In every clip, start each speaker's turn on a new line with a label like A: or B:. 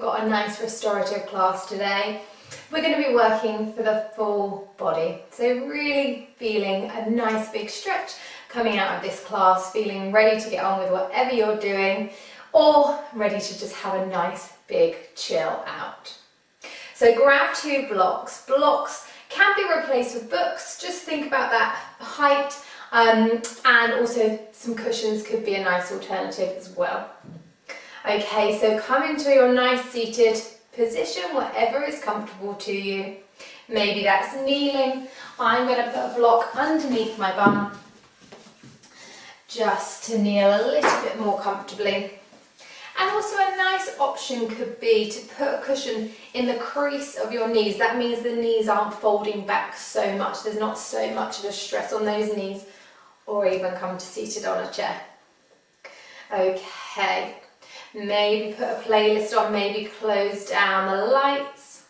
A: got a nice restorative class today. We're going to be working for the full body. So really feeling a nice big stretch coming out of this class, feeling ready to get on with whatever you're doing, or ready to just have a nice big chill out. So grab two blocks. Blocks can be replaced with books. Just think about that height, and also some cushions could be a nice alternative as well. Okay, so come into your nice seated position, whatever is comfortable to you. Maybe that's kneeling. I'm going to put a block underneath my bum just to kneel a little bit more comfortably. And also a nice option could be to put a cushion in the crease of your knees. That means the knees aren't folding back so much. There's not so much of a stress on those knees, or even come to seated on a chair. Okay, maybe put a playlist on, maybe close down the lights.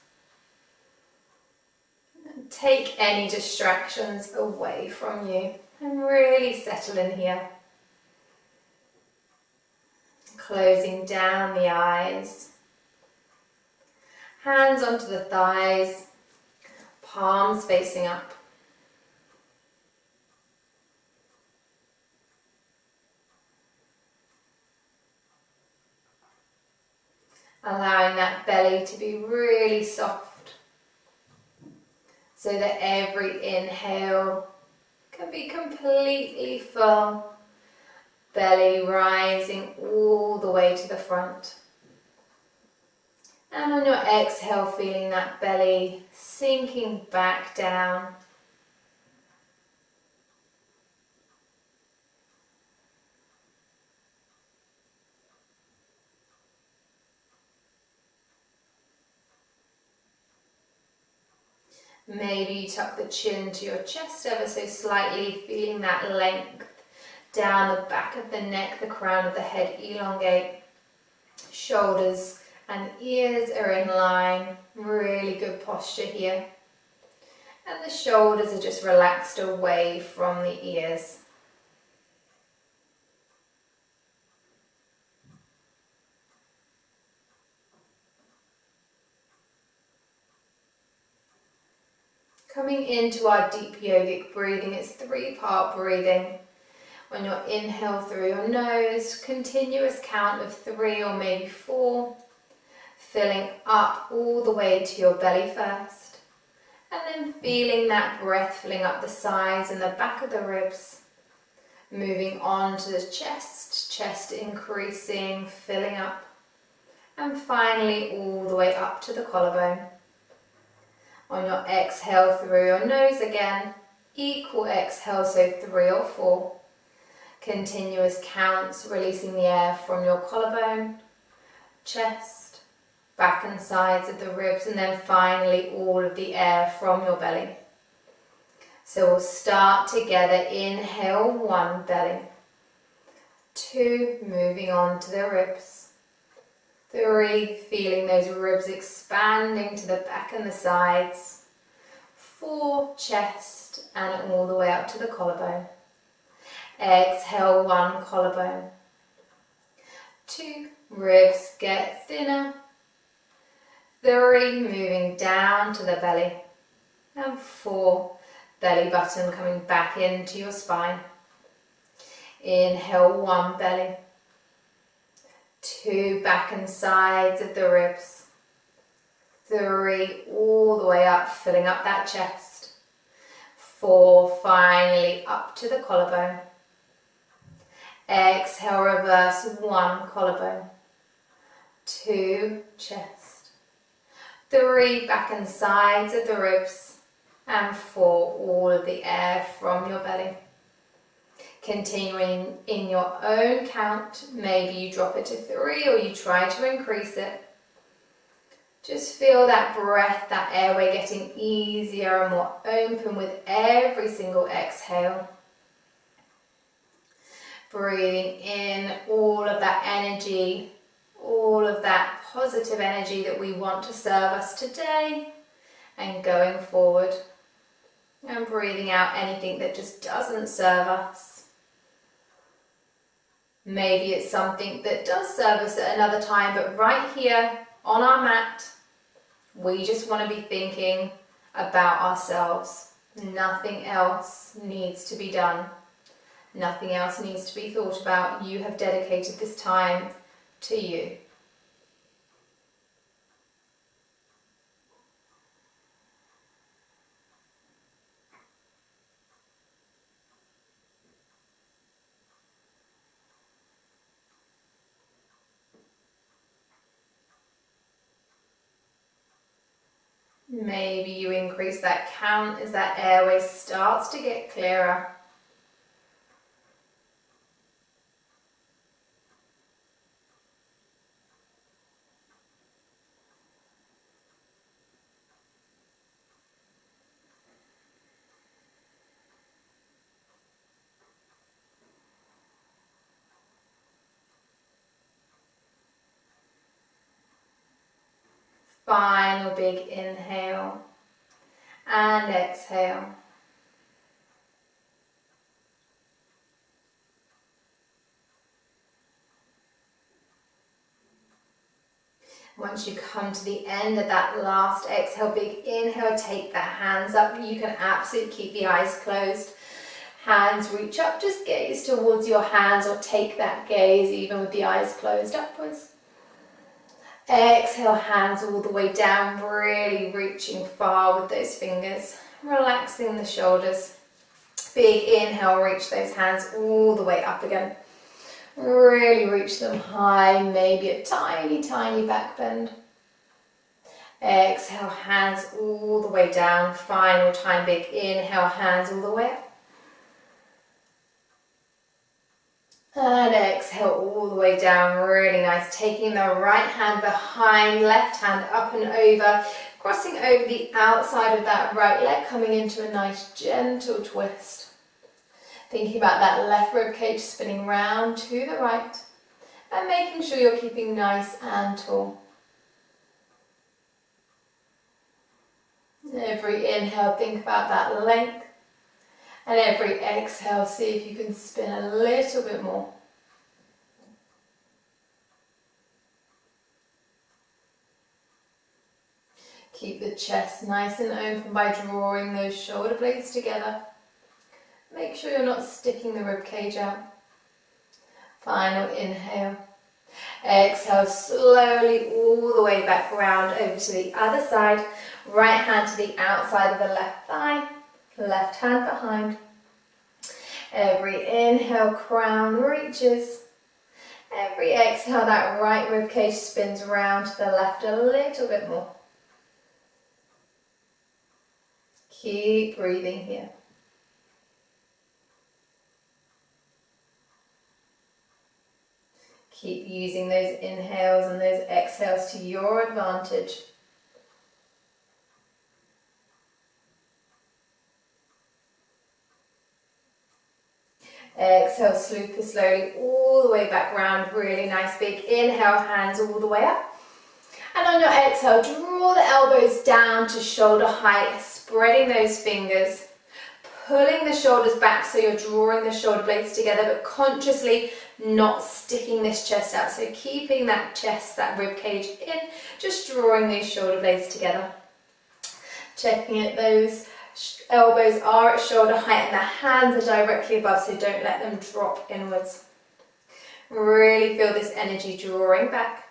A: And take any distractions away from you and really settle in here. Closing down the eyes, hands onto the thighs, palms facing up. Allowing that belly to be really soft so that every inhale can be completely full. Belly rising all the way to the front. And on your exhale, feeling that belly sinking back down. Maybe you tuck the chin to your chest ever so slightly, feeling that length down the back of the neck, the crown of the head elongate. Shoulders and ears are in line. Really good posture here. And the shoulders are just relaxed away from the ears. Coming into our deep yogic breathing, it's 3-part breathing. On your inhale through your nose, continuous count of 3 or maybe 4, filling up all the way to your belly first, and then feeling that breath filling up the sides and the back of the ribs, moving on to the chest increasing, filling up, and finally all the way up to the collarbone. On your exhale through your nose again, equal exhale, so 3 or 4. Continuous counts, releasing the air from your collarbone, chest, back and sides of the ribs, and then finally all of the air from your belly. So we'll start together. Inhale, 1, belly. 2, moving on to the ribs. 3, feeling those ribs expanding to the back and the sides. 4, chest, and all the way up to the collarbone. Exhale, 1, collarbone. 2, ribs get thinner. 3, moving down to the belly. And 4, belly button coming back into your spine. Inhale, 1, belly. 2, back and sides of the ribs. 3, all the way up, filling up that chest. 4, finally up to the collarbone. Exhale, reverse, 1, collarbone. 2, chest. 3, back and sides of the ribs. And 4, all of the air from your belly. Continuing in your own count, maybe you drop it to 3 or you try to increase it. Just feel that breath, that airway getting easier and more open with every single exhale. Breathing in all of that energy, all of that positive energy that we want to serve us today and going forward. And breathing out anything that just doesn't serve us. Maybe it's something that does serve us at another time, but right here, on our mat, we just want to be thinking about ourselves. Nothing else needs to be done. Nothing else needs to be thought about. You have dedicated this time to you. Maybe you increase that count as that airway starts to get clearer. Final big inhale and exhale. Once you come to the end of that last exhale, big inhale, take the hands up. You can absolutely keep the eyes closed. Hands reach up, just gaze towards your hands or take that gaze even with the eyes closed upwards. Exhale, hands all the way down, really reaching far with those fingers, relaxing the shoulders. Big inhale, reach those hands all the way up again. Really reach them high, maybe a tiny, tiny back bend. Exhale, hands all the way down. Final time, big inhale, hands all the way up. And exhale all the way down, really nice. Taking the right hand behind, left hand up and over, crossing over the outside of that right leg, coming into a nice gentle twist. Thinking about that left rib cage spinning round to the right and making sure you're keeping nice and tall. Every inhale, think about that length. And every exhale, see if you can spin a little bit more. Keep the chest nice and open by drawing those shoulder blades together. Make sure you're not sticking the rib cage out. Final inhale. Exhale slowly all the way back round over to the other side. Right hand to the outside of the left thigh. Left hand behind. Every inhale, crown reaches. Every exhale, that right rib cage spins round to the left a little bit more. Keep breathing here. Keep using those inhales and those exhales to your advantage. Exhale super slowly all the way back round. Really nice big inhale, hands all the way up. And on your exhale, draw the elbows down to shoulder height, spreading those fingers, pulling the shoulders back so you're drawing the shoulder blades together, but consciously not sticking this chest out. So keeping that chest, that rib cage in, just drawing these shoulder blades together. Checking it, those elbows are at shoulder height and the hands are directly above, so don't let them drop inwards. Really feel this energy drawing back.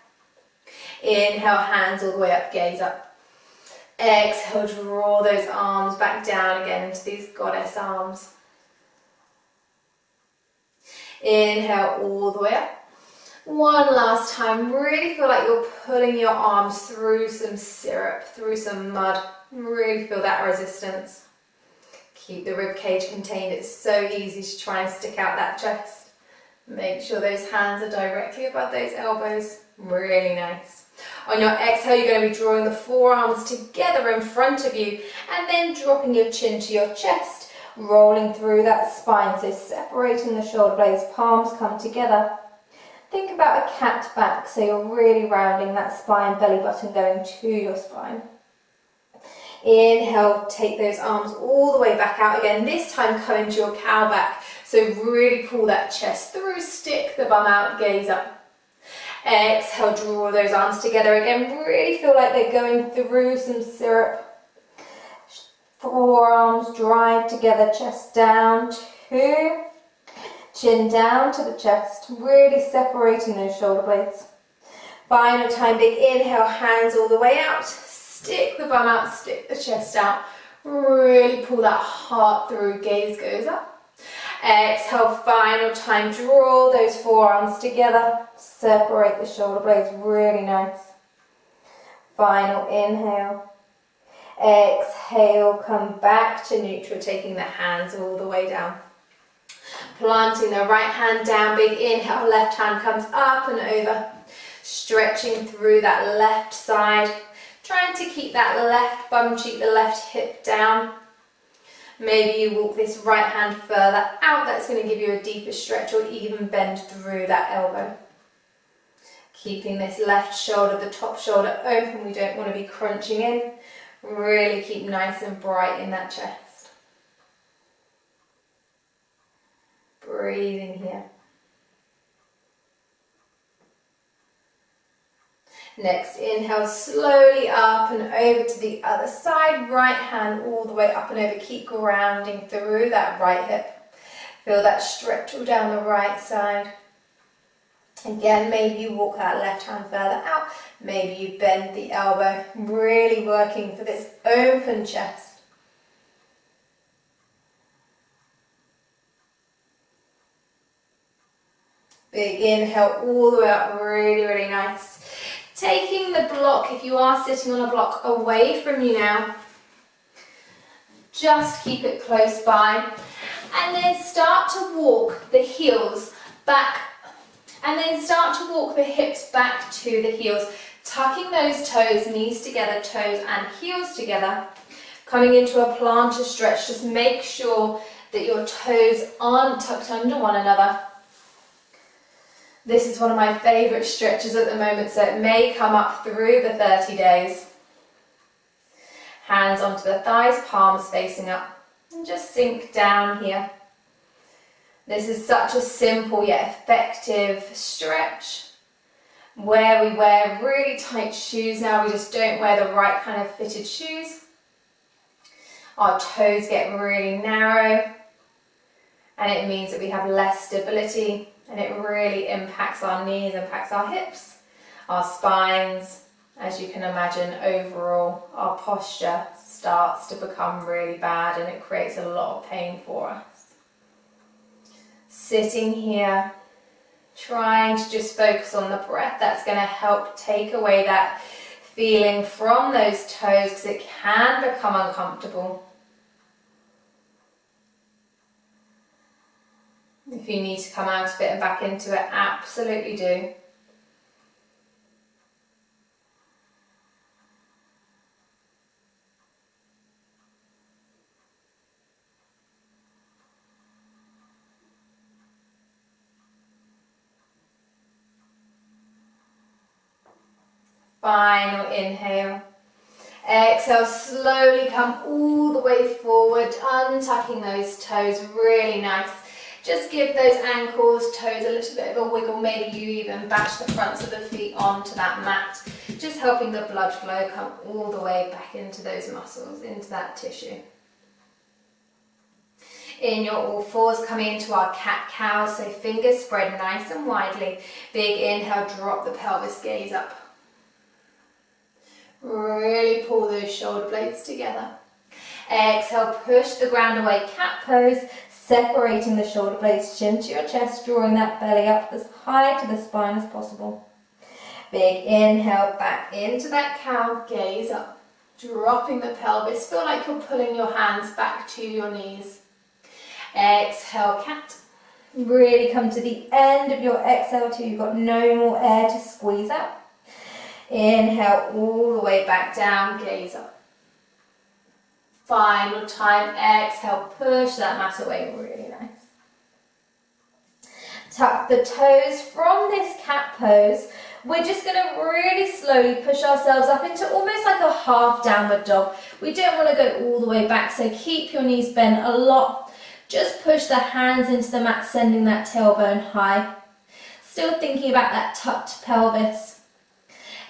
A: Inhale, hands all the way up, gaze up. Exhale, draw those arms back down again into these goddess arms. Inhale all the way up. One last time, really feel like you're pulling your arms through some syrup, through some mud. Really feel that resistance. Keep the rib cage contained. It's so easy to try and stick out that chest. Make sure those hands are directly above those elbows. Really nice. On your exhale, you're going to be drawing the forearms together in front of you and then dropping your chin to your chest, rolling through that spine. So separating the shoulder blades, palms come together. Think about a cat back, so you're really rounding that spine, belly button going to your spine. Inhale, take those arms all the way back out again, this time coming to your cow back. So really pull that chest through, stick the bum out, gaze up. Exhale, draw those arms together again. Really feel like they're going through some syrup. Forearms drive together, chest down, 2. Chin down to the chest, really separating those shoulder blades. Final time, big inhale, hands all the way out. Stick the bum out, stick the chest out. Really pull that heart through, gaze goes up. Exhale, final time, draw those forearms together. Separate the shoulder blades, really nice. Final inhale. Exhale, come back to neutral, taking the hands all the way down. Planting the right hand down, big inhale, left hand comes up and over. Stretching through that left side, trying to keep that left bum cheek, the left hip down. Maybe you walk this right hand further out, that's going to give you a deeper stretch, or even bend through that elbow. Keeping this left shoulder, the top shoulder open, we don't want to be crunching in. Really keep nice and bright in that chest. Breathing here. Next, inhale slowly up and over to the other side. Right hand all the way up and over. Keep grounding through that right hip. Feel that stretch all down the right side. Again, maybe you walk that left hand further out. Maybe you bend the elbow. Really working for this open chest. Big inhale all the way up. Really, really nice. Taking the block, if you are sitting on a block, away from you now. Just keep it close by. And then start to walk the heels back. And then start to walk the hips back to the heels. Tucking those toes, knees together, toes and heels together. Coming into a plantar stretch. Just make sure that your toes aren't tucked under one another. This is one of my favourite stretches at the moment, so it may come up through the 30 days. Hands onto the thighs, palms facing up. And just sink down here. This is such a simple yet effective stretch. Where we wear really tight shoes now, we just don't wear the right kind of fitted shoes. Our toes get really narrow, and it means that we have less stability. And it really impacts our knees, impacts our hips, our spines. As you can imagine, overall, our posture starts to become really bad and it creates a lot of pain for us. Sitting here, trying to just focus on the breath, that's going to help take away that feeling from those toes because it can become uncomfortable. If you need to come out of it and back into it, absolutely do. Final inhale. Exhale, slowly come all the way forward, untucking those toes, really nice. Just give those ankles, toes a little bit of a wiggle. Maybe you even bash the fronts of the feet onto that mat. Just helping the blood flow come all the way back into those muscles, into that tissue. In your all fours, coming into our cat-cow, so fingers spread nice and widely. Big inhale, drop the pelvis, gaze up. Really pull those shoulder blades together. Exhale, push the ground away, cat pose. Separating the shoulder blades, chin to your chest, drawing that belly up as high to the spine as possible. Big inhale, back into that cow, gaze up. Dropping the pelvis, feel like you're pulling your hands back to your knees. Exhale, cat. Really come to the end of your exhale till you've got no more air to squeeze out. Inhale all the way back down, gaze up. Final time, exhale, push that mat away, really nice. Tuck the toes from this cat pose. We're just going to really slowly push ourselves up into almost like a half downward dog. We don't want to go all the way back, so keep your knees bent a lot. Just push the hands into the mat, sending that tailbone high.
B: Still thinking about that tucked pelvis.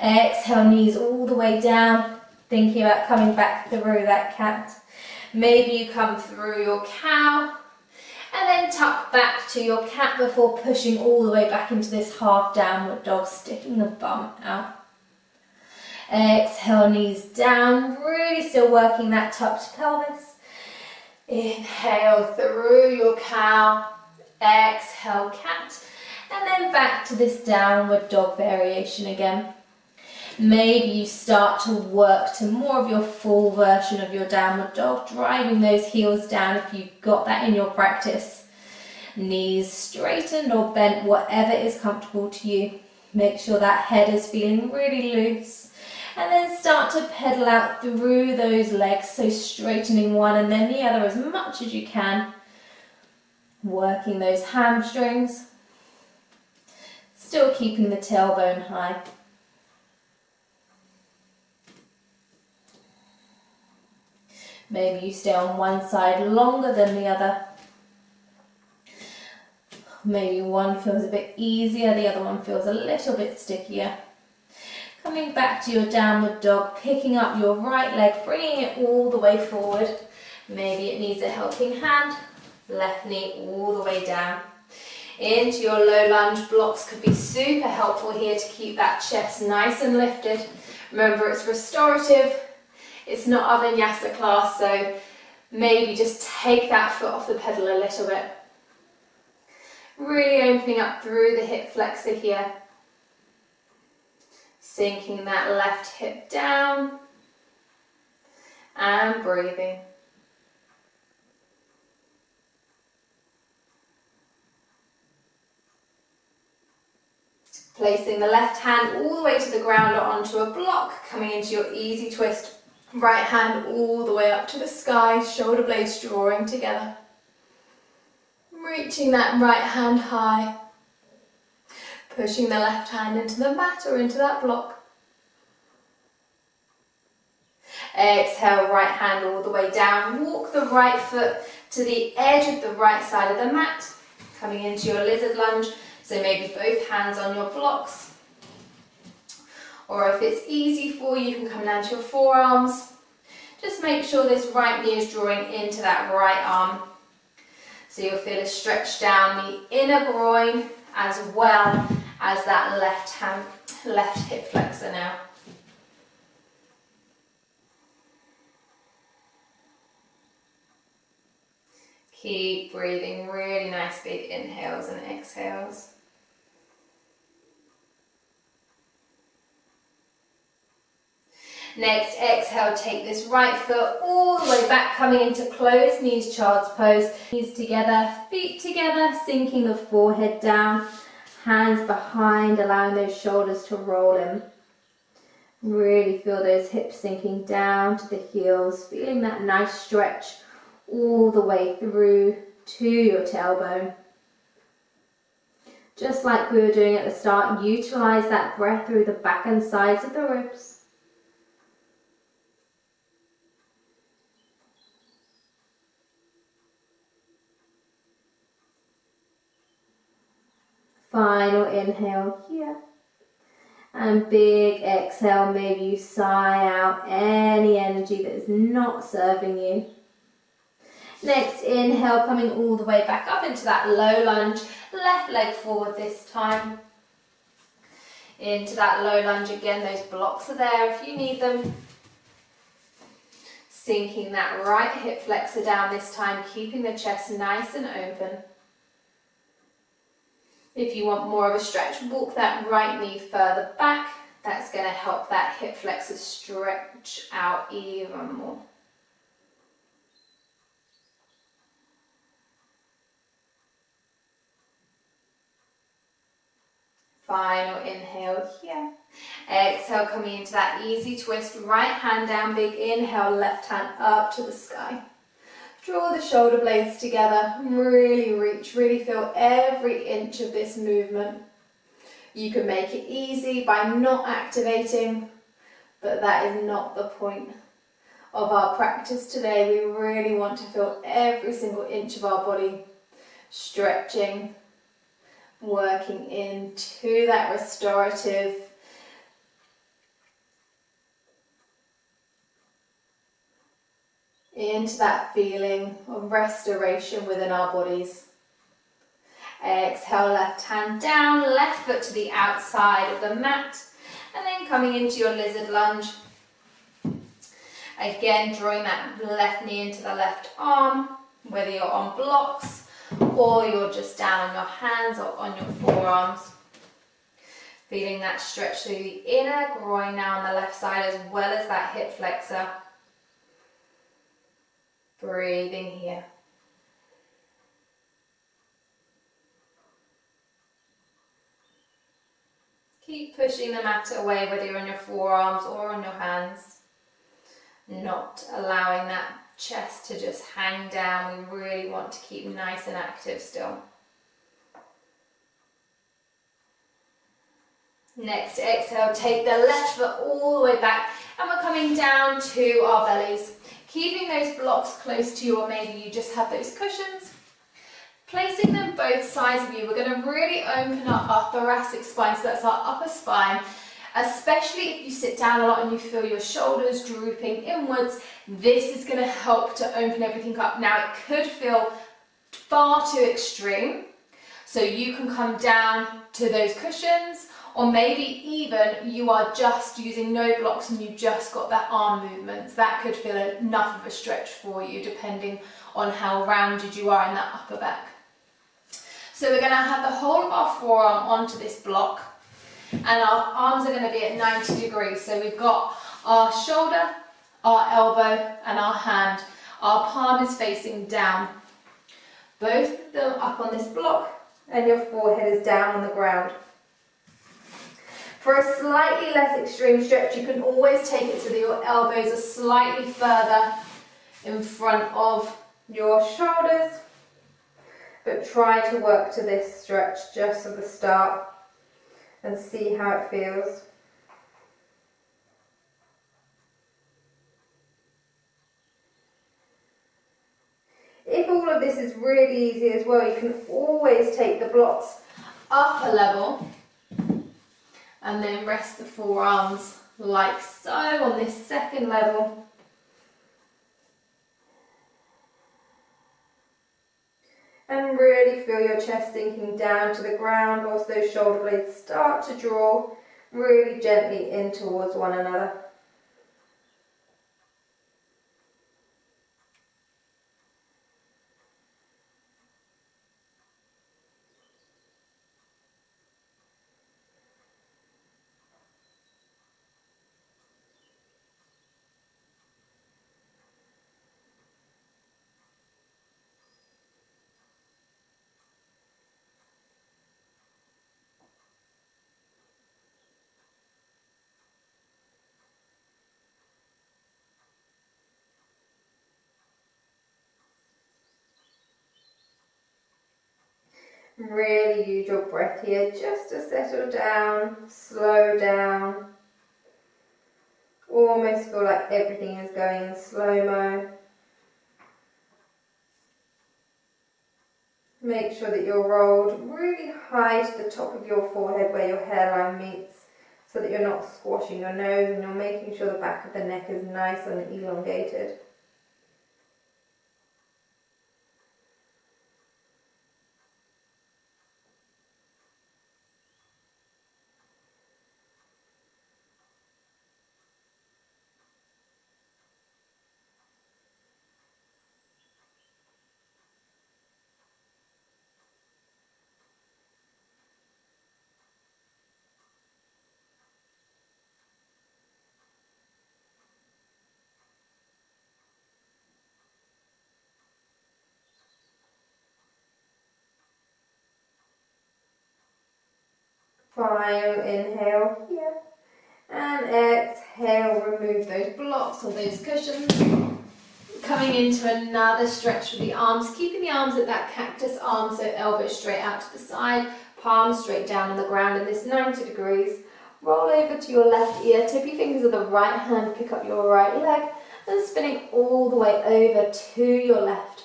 B: Exhale, knees all the way down, thinking about coming back through that cat. Maybe you come through your cow and then tuck back to your cat before pushing all the way back into this half downward dog, sticking the bum out. Exhale, knees down, really still working that tucked pelvis. Inhale through your cow, exhale cat, and then back to this downward dog variation again. Maybe you start to work to more of your full version of your downward dog, driving those heels down if you've got that in your practice. Knees straightened or bent, whatever is comfortable to you. Make sure that head is feeling really loose. And then start to pedal out through those legs, so straightening one and then the other as much as you can. Working those hamstrings. Still keeping the tailbone high. Maybe you stay on one side longer than the other. Maybe one feels a bit easier, the other one feels a little bit stickier. Coming back to your downward dog, picking up your right leg, bringing it all the way forward. Maybe it needs a helping hand. Left knee all the way down. Into your low lunge. Blocks could be super helpful here to keep that chest nice and lifted. Remember, it's restorative. It's not a vinyasa class, so maybe just take that foot off the pedal a little bit. Really opening up through the hip flexor here. Sinking that left hip down and breathing. Placing the left hand all the way to the ground or onto a block, coming into your easy twist. Right hand all the way up to the sky, shoulder blades drawing together. Reaching that right hand high. Pushing the left hand into the mat or into that block. Exhale, right hand all the way down. Walk the right foot to the edge of the right side of the mat. Coming into your lizard lunge. So maybe both hands on your blocks. Or if it's easy for you, you can come down to your forearms. Just make sure this right knee is drawing into that right arm. So you'll feel a stretch down the inner groin as well as that left hip flexor now. Keep breathing, really nice big inhales and exhales. Next, exhale, take this right foot all the way back, coming into closed knees, child's pose. Knees together, feet together, sinking the forehead down, hands behind, allowing those shoulders to roll in. Really feel those hips sinking down to the heels, feeling that nice stretch all the way through to your tailbone. Just like we were doing at the start, utilize that breath through the back and sides of the ribs. Final inhale here. And big exhale, maybe you sigh out any energy that is not serving you. Next, inhale, coming all the way back up into that low lunge. Left leg forward this time. Into that low lunge again, those blocks are there if you need them. Sinking that right hip flexor down this time, keeping the chest nice and open. If you want more of a stretch, walk that right knee further back. That's going to help that hip flexor stretch out even more. Final inhale here. Exhale, coming into that easy twist. Right hand down, big inhale, left hand up to the sky. Draw the shoulder blades together, really reach, really feel every inch of this movement. You can make it easy by not activating, but that is not the point of our practice today. We really want to feel every single inch of our body stretching,
A: working into that restorative, into that feeling of restoration within our bodies. Exhale, left hand down, left foot to the outside of the mat, and then coming into your lizard lunge. Again, drawing that left knee into the left arm, whether you're on blocks or you're just down on your hands or on your forearms. Feeling that stretch through the inner groin now on the left side, as well as that hip flexor. Breathing here. Keep pushing the mat away, whether you're on your forearms or on your hands. Not allowing that chest to just hang down. We really want to keep nice and active still. Next exhale, take the left foot all the way back, and we're coming down to our bellies. Keeping those blocks close to you, or maybe you just have those cushions. Placing them both sides of you, we're going to really open up our thoracic spine, so that's our upper spine. Especially if you sit down a lot and you feel your shoulders drooping inwards, this is going to help to open everything up. Now, it could feel far too extreme, so you can come down to those cushions, or maybe even you are just using no blocks and you just got that arm movements. That could feel enough of a stretch for you, depending on how rounded you are in that upper back. So we're going to have the whole of our forearm onto this block, and our arms are going to be at 90 degrees. So we've got our shoulder, our elbow, and our hand. Our palm is facing down. Both of them up on this block, and your forehead is down on the ground. For a slightly less extreme stretch, you can always take it so that your elbows are slightly further in front of your shoulders, but try to work to this stretch just at the start and see how it feels. If all of this is really easy as well, you can always take the blocks up a level and then rest the forearms like so on this second level. And really feel your chest sinking down to the ground, whilst those shoulder blades start to draw really gently in towards one another. Really use your breath here just to settle down, slow down. Almost feel like everything is going in slow-mo. Make sure that you're rolled really high to the top of your forehead where your hairline meets, so that you're not squashing your nose, and you're making sure the back of the neck is nice and elongated. Final inhale here, and exhale, remove those blocks or those cushions. Coming into another stretch with the arms, keeping the arms at that cactus arm, so elbows straight out to the side, palms straight down on the ground in this 90 degrees. Roll over to your left ear, tip your fingers of the right hand, pick up your right leg, and spinning all the way over to your left.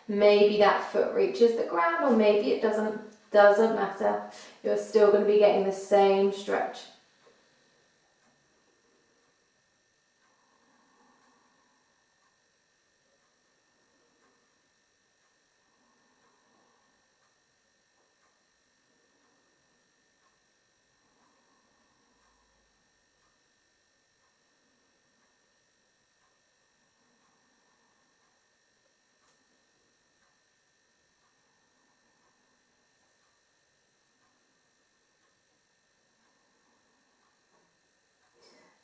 A: Maybe that foot reaches the ground, or maybe it doesn't
B: doesn't matter. You're still going to be getting the same stretch.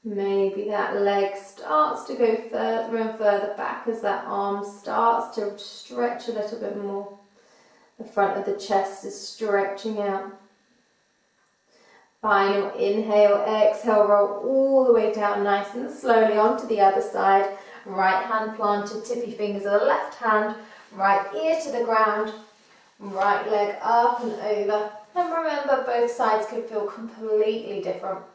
B: Maybe that leg starts to go further and further back as that arm starts to stretch a little bit more. The front of the chest is stretching out. Final inhale, exhale, roll all the way down nice and slowly onto the other side. Right hand planted, tippy fingers of the left hand, right ear to the ground, right leg up and over. And remember, both sides can feel completely different.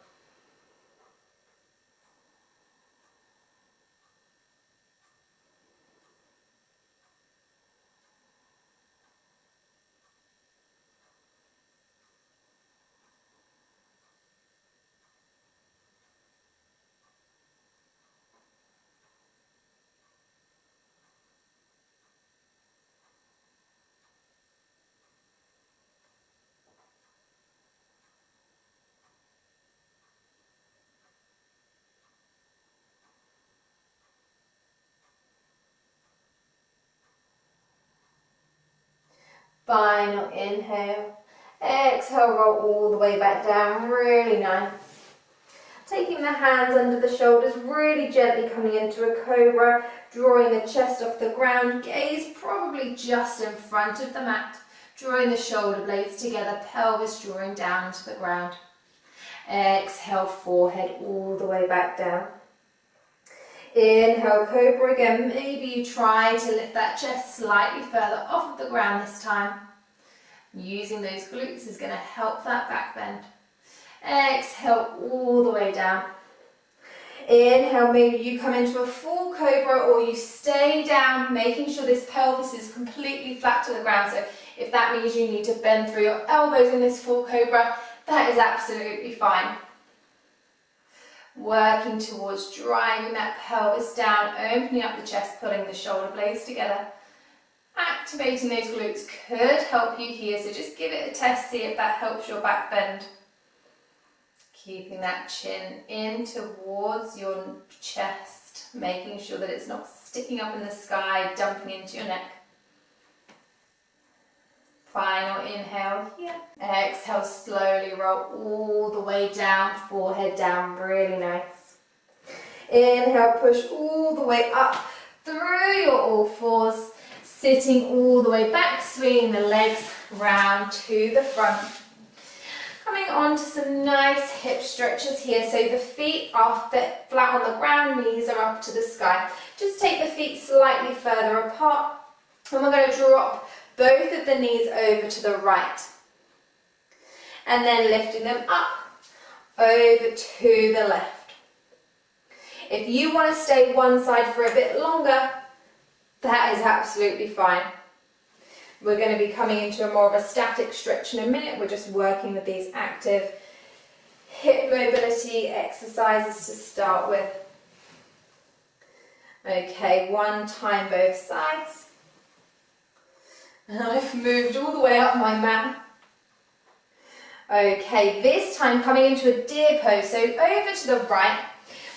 B: Final inhale, exhale, roll all the way back down, really nice. Taking the hands under the shoulders, really gently coming into a cobra, drawing the chest off the ground, gaze probably just in front of the mat, drawing the shoulder blades together, pelvis drawing down to the ground. Exhale, forehead all the way back down. Inhale, cobra again. Maybe you try to lift that chest slightly further off of the ground this time. Using those glutes is going to help that back bend. Exhale all the way down. Inhale, maybe you come into a full cobra or you stay down, making sure this pelvis is completely flat to the ground. So if that means you need to bend through your elbows in this full cobra, that is absolutely fine. Working towards driving that pelvis down, opening up the chest, pulling the shoulder blades together. Activating those glutes could help you here, so just give it a test, see if that helps your back bend. Keeping that chin in towards your chest, making sure that it's not sticking up in the sky, dumping into your neck. Final inhale here. Exhale, slowly roll all the way down, forehead down, really nice. Inhale, push all the way up through your all fours, sitting all the way back, swinging the legs round to the front. Coming on to some nice hip stretches here. So the feet are flat on the ground, knees are up to the sky. Just take the feet slightly further apart and we're going to drop both of the knees over to the right. And then lifting them up over to the left. If you want to stay one side for a bit longer, that is absolutely fine. We're going to be coming into a more of a static stretch in a minute. We're just working with these active hip mobility exercises to start with. Okay, one time both sides. And I've moved all the way up my mat. Okay, this time coming into a deer pose. So over to the right,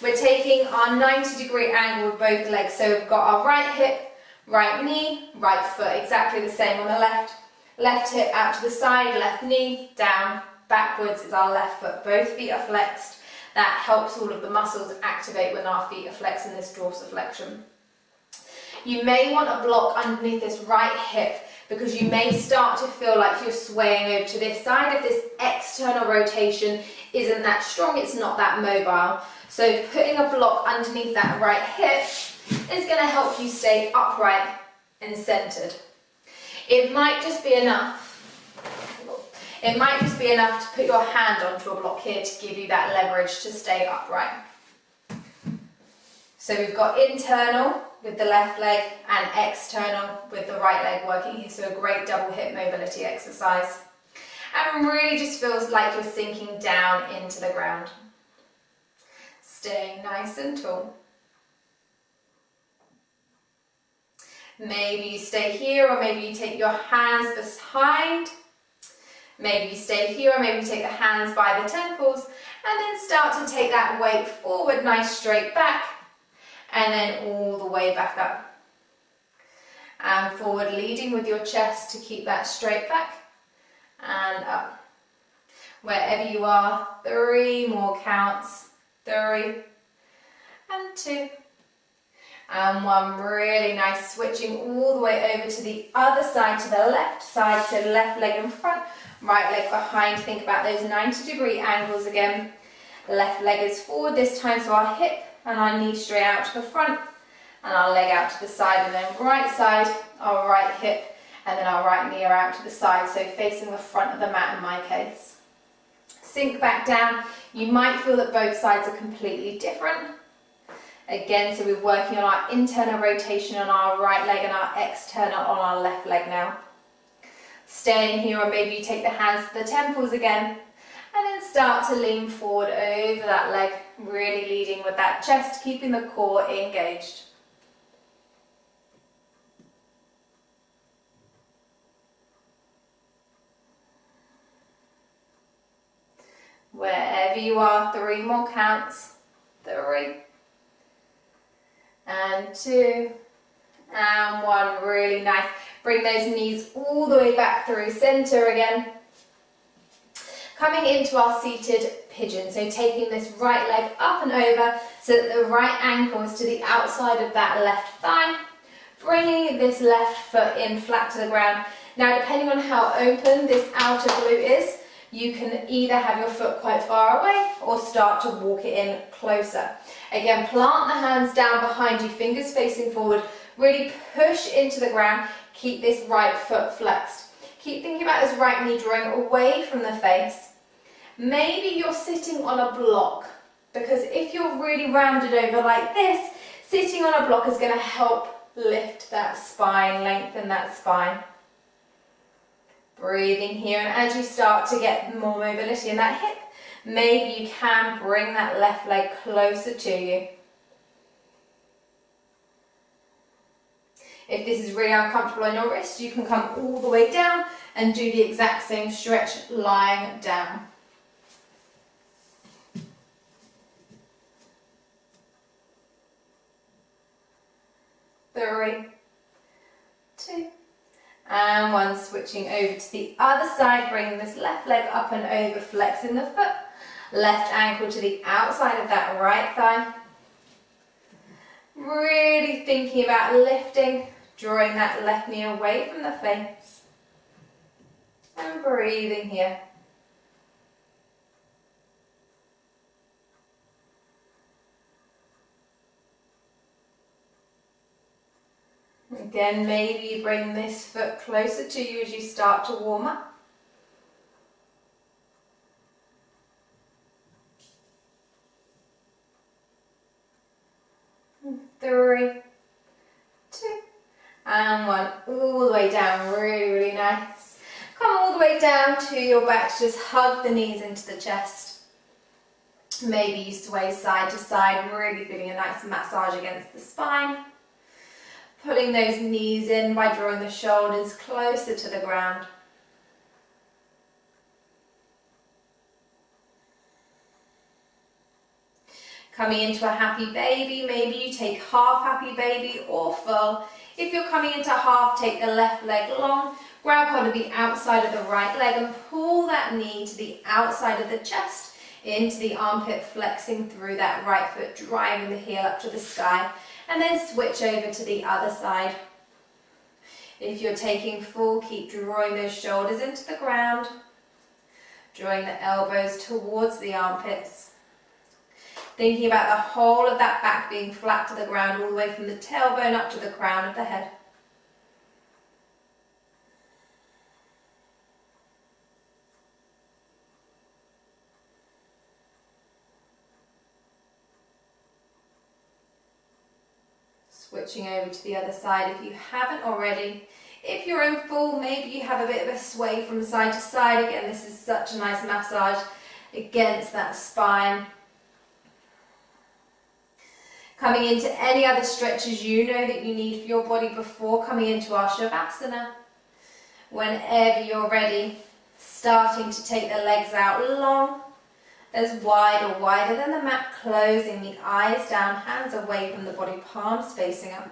B: we're taking our 90-degree angle with both legs. So we've got our right hip, right knee, right foot, exactly the same on the left. Left hip out to the side, left knee, down, backwards is our left foot. Both feet are flexed. That helps all of the muscles activate when our feet are flexed in this dorsiflexion. You may want a block underneath this right hip because you may start to feel like you're swaying over to this side if this external rotation isn't that strong, it's not that mobile. So putting a block underneath that right hip is going to help you stay upright and centered. It might just be enough to put your hand onto a block here to give you that leverage to stay upright. So we've got internal with the left leg and external with the right leg working here, so a great double hip mobility exercise.
A: and really just feels like you're sinking down into the ground. Staying nice and tall. Maybe you stay here, or maybe you take your hands behind. Maybe you stay here, or maybe you take the hands by the temples, and then start to take that weight forward, nice straight back, and then all the way back up. And forward leading with your chest to keep that straight back, and up. Wherever you are, 3 more counts. 3 and 2 and 1. Really nice. Switching all the way over to the other side, to the left side. So left leg in front, right leg behind. Think about those 90-degree angles again. Left leg is forward this time, so our hip and our knee straight out to the front, and our leg out to the side, and then right side, our right hip, and then our right knee are out to the side, so facing the front of the mat in my case. Sink back down. You might feel that both sides are completely different. Again, so we're working on our internal rotation on our right leg and our external on our left leg now. Staying here, or maybe you take the hands to the temples again, and then start to lean forward over that leg, really leading with that chest, keeping the core engaged. Wherever you are, 3 more counts. 3 and 2 and 1. Really nice. Bring those knees all the way back through center again. Coming into our seated pigeon, so taking this right leg up and over so that the right ankle is to the outside of that left thigh. Bringing this left foot in flat to the ground. Now, depending on how open this outer glute is, you can either have your foot quite far away or start to walk it in closer. Again, plant the hands down behind you, fingers facing forward. Really push into the ground. Keep this right foot flexed. Keep thinking about this right knee drawing away from the face. Maybe you're sitting on a block, because if you're really rounded over like this, sitting on a block is going to help lift that spine, lengthen that spine. Breathing here, and as you start to get more mobility in that hip, maybe you can bring that left leg closer to you. If this is really uncomfortable on your wrist, you can come all the way down and do the exact same stretch lying down. Three, 2 and 1. Switching over to the other side, bringing this left leg up and over, flexing the foot. Left ankle to the outside of that right thigh. Really thinking about lifting, drawing that left knee away from the face. And breathing here. Again, maybe you bring this foot closer to you as you start to warm up. Three, 2 and 1. All the way down. Really, really nice. Come all the way down to your back. Just hug the knees into the chest. Maybe you sway side to side, really feeling a nice massage against the spine. Pulling those knees in by drawing the shoulders closer to the ground. Coming into a happy baby, maybe you take half happy baby or full. If you're coming into half, take the left leg long, grab hold of the outside of the right leg and pull that knee to the outside of the chest, into the armpit, flexing through that right foot, driving the heel up to the sky, and then switch over to the other side. If you're taking full, keep drawing those shoulders into the ground, drawing the elbows towards the armpits. Thinking about the whole of that back being flat to the ground, all the way from the tailbone up to the crown of the head. Switching over to the other side if you haven't already. If you're in full, maybe you have a bit of a sway from side to side. Again, this is such a nice massage against that spine. Coming into any other stretches you know that you need for your body before coming into our Shavasana. Whenever you're ready, starting to take the legs out long, as wide or wider than the mat, closing the eyes down, hands away from the body, palms facing up.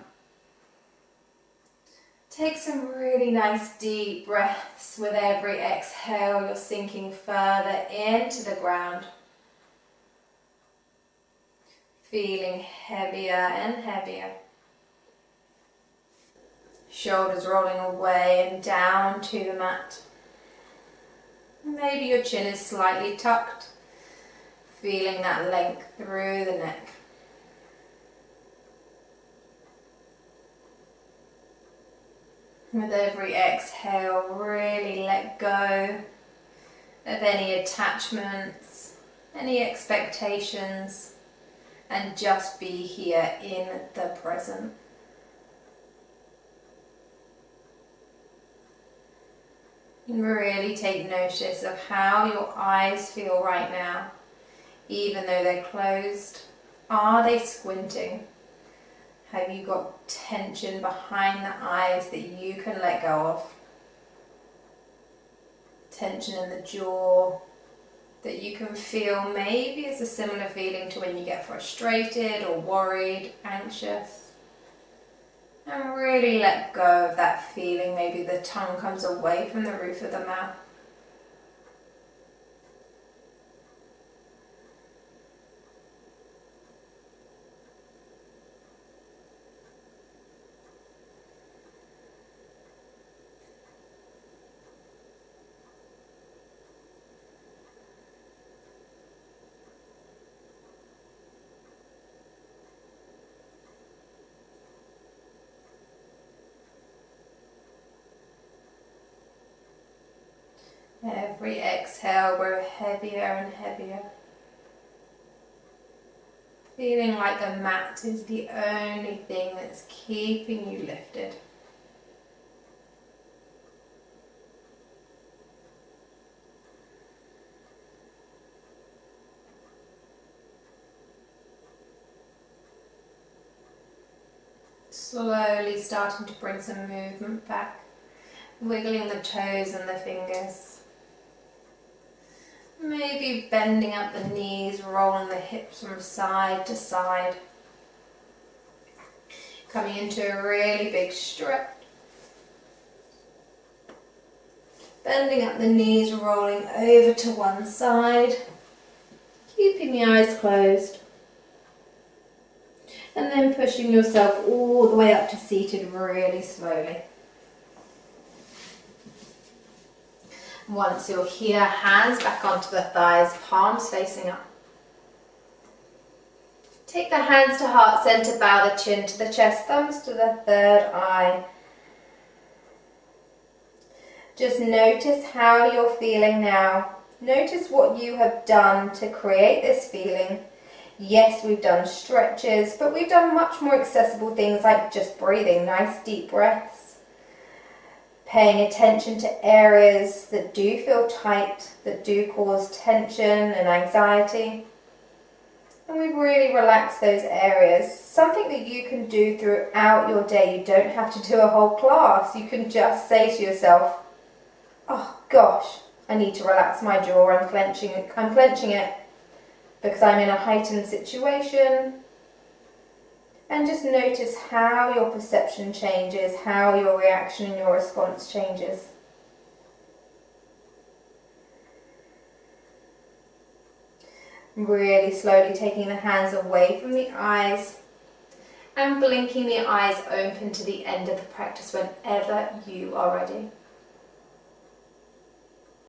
A: Take some really nice deep breaths. With every exhale, you're sinking further into the ground. Feeling heavier and heavier. Shoulders rolling away and down to the mat. Maybe your chin is slightly tucked. Feeling that length through the neck. With every exhale, really let go of any attachments, any expectations, and just be here in the present. And really take notice of how your eyes feel right now, even though they're closed. Are they squinting? Have you got tension behind the eyes that you can let go of? Tension in the jaw that you can feel maybe is a similar feeling to when you get frustrated or worried, anxious. And really let go of that feeling. Maybe the tongue comes away from the roof of the mouth. Every exhale, we're heavier and heavier. Feeling like the mat is the only thing that's keeping you lifted. Slowly starting to bring some movement back, wiggling the toes and the fingers. Maybe bending up the knees, rolling the hips from side to side. Coming into a really big stretch. Bending up the knees, rolling over to one side. Keeping the eyes closed. And then pushing yourself all the way up to seated really slowly. Once you're here, hands back onto the thighs, palms facing up. Take the hands to heart center, bow the chin to the chest, thumbs to the third eye. Just notice how you're feeling now. Notice what you have done to create this feeling. Yes, we've done stretches, but we've done much more accessible things like just breathing, nice deep breaths. Paying attention to areas that do feel tight, that do cause tension and anxiety. And we really relax those areas. Something that you can do throughout your day. You don't have to do a whole class. You can just say to yourself, oh gosh, I need to relax my jaw. I'm clenching it because I'm in a heightened situation. And just notice how your perception changes, how your reaction and your response changes. Really slowly taking the hands away from the eyes and blinking the eyes open to the end of the practice whenever you are ready.